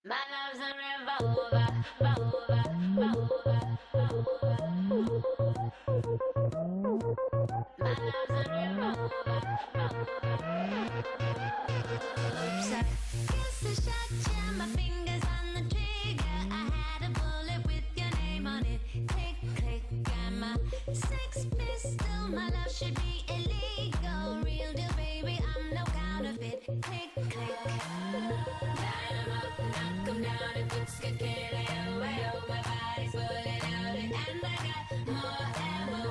My love's a revolver, revolver, revolver, revolver. My love's a revolver, Oops, I guess I shot you. My fingers on the trigger. I had a bullet with your name on it. Click, click, got my sex pistol. My love should be illegal. Real deal, baby, I'm no counterfeit. Click, click. Line 'em up, knock 'em down. If looks could kill it, oh, oh, my body's fully loaded, and I got more ammo.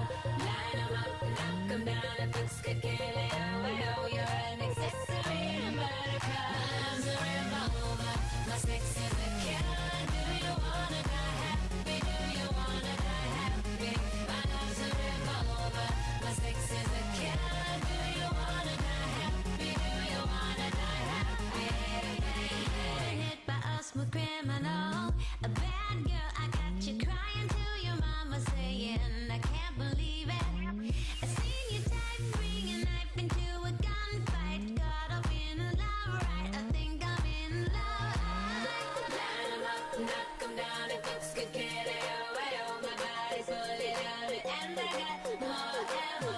Line 'em up, knock 'em down. If looks could kill it, oh, oh, you're an accessory to buttercup. My love's a revolver, my sex is a killer. Do you wanna die happy? Do you wanna die happy? My love's a revolver, my sex is a killer. Do you wanna die happy? Do you wanna die happy? Hit by a smooth criminal, a bad girl. I got you crying to your mama saying, I can't believe it. I seen you type, bring a knife into a gunfight. Caught up in love, right? I think I'm in love. Line 'em up, knock 'em down. If looks could kill it, oh, oh, my body's fully loaded, and I got more ammo.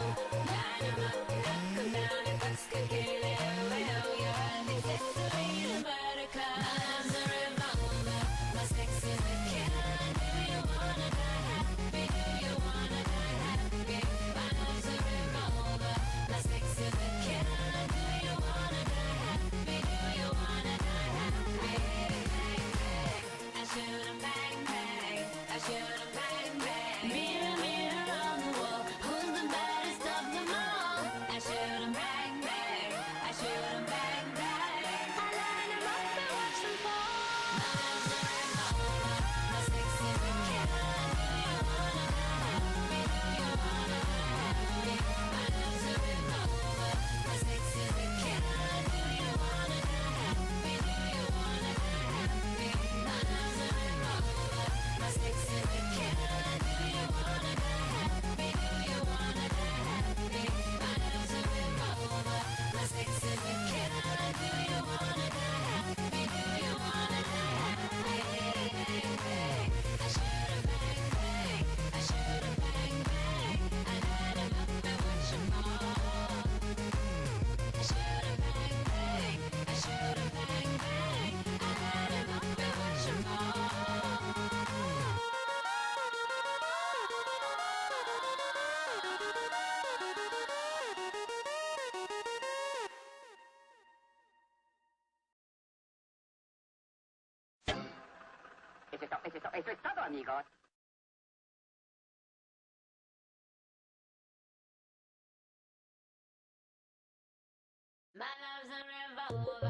Line 'em up, knock 'em down. If looks could kill it, oh, oh, you're an accessory to buttercup. My love's a revolver, my sex is a killer. Do you wanna die happy? Do you wanna die happy? My love's a revolver, my sex is a killer. Do you wanna die happy? Do you wanna die happy? I shoot 'em bang bang, I shoot 'em bang bang. Mirror mirror on the wall, who's the baddest of them all? I shoot 'em bang bang, I shoot 'em bang bang. I line 'em up and watch them fall. My love's a revolver, my sex is a killer. Do you wanna die happy? Do you wanna die happy? My love's a revolver, my sex is a killer. Do you wanna die happy? Do you wanna die happy? My love's a revolver, my sex is a killer. Do you wanna die happy? Do you wanna die happy? My love's a revolver, my sex is a killer. Do you wanna die happy? Do you wanna die happy? I shoot 'em bang bang, I shoot 'em bang bang. I light 'em up and watch 'em fall. I shoot 'em bang bang, I shoot 'em bang bang. I light 'em up and watch 'em Eso es todo, amigos. My love's a revolver.